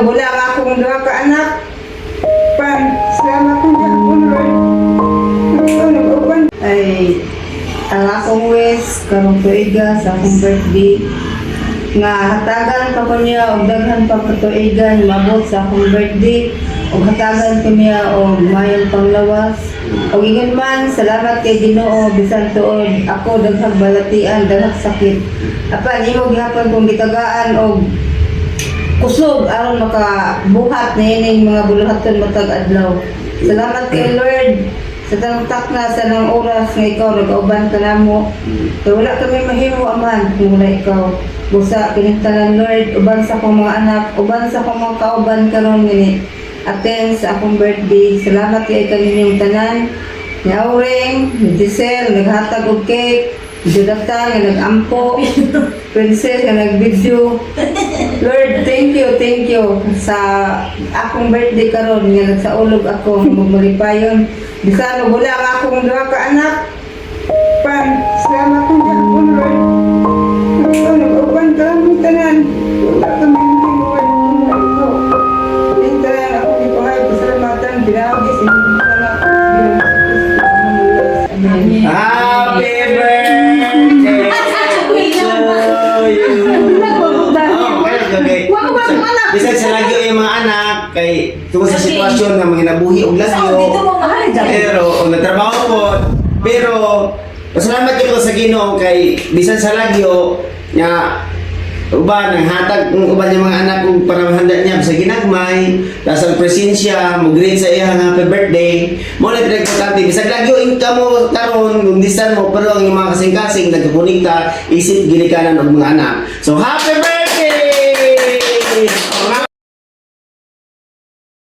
Wala nga akong duha ka anak. Salamat kong gihapon, Lord. Nag-uban. Ay, ang akong wish, karong tuiga sa akong birthday. Nga hatagan pa ko niya og daghan pa katuigan mabot sa akong birthday. Og hatagan ko niya og mayong panglawas. Og ingon man, salamat kay Ginoo bisan tuod ako daghang balatian, daghang sakit. Apan imo gihapon kong gitagaan og kusog aron makabuhat niining mga buluhaton matag adlaw. Salamat kay Lord sa tangtak na sa nang oras nga ikaw nag-auban ka namo. Kaya wala kami mahimo aman kung wala ikaw. Busa kinintalan Lord, uban sa akong mga anak, uban sa akong mga kauban karon ngini. Attend sa akong birthday. Salamat kay kaninyong tanan. Ni Auring, ni Giselle, naghatag og cake. Judata nga nag-ampo. Princess nga nag-video. Lord, thank you sa akong birthday karon nga nagsaulog ako magmalipayon. Bisan wala nga akong duha ka anak. Salamat kong gihapon, Lord. Nag-uban ka lang tanan. Wala kami hinuwan kung ito. Hintayan ako ipahay pasalamatan. Binawagis hindi ko anak. Amen. Happy birthday to you. Bisan sa lagyo yung mga anak kay tungkol sa sitwasyon nga mga nabuhi og lagyo. Pero og natrabaho po. Pero pasalamat gyud ko sa Ginoo kay bisan sa lagyo nya uban ang hatag ng uban yung mga anak kung para mahanda niya sa ginagmay, sa presensya, mo greet sa iya happy birthday. Mo na pinagpatante bisag lagyo inka mo karon kung disan mo pero ang mga kasing-kasing nagkukunikta isip ginikanan og mga anak. So happy birthday!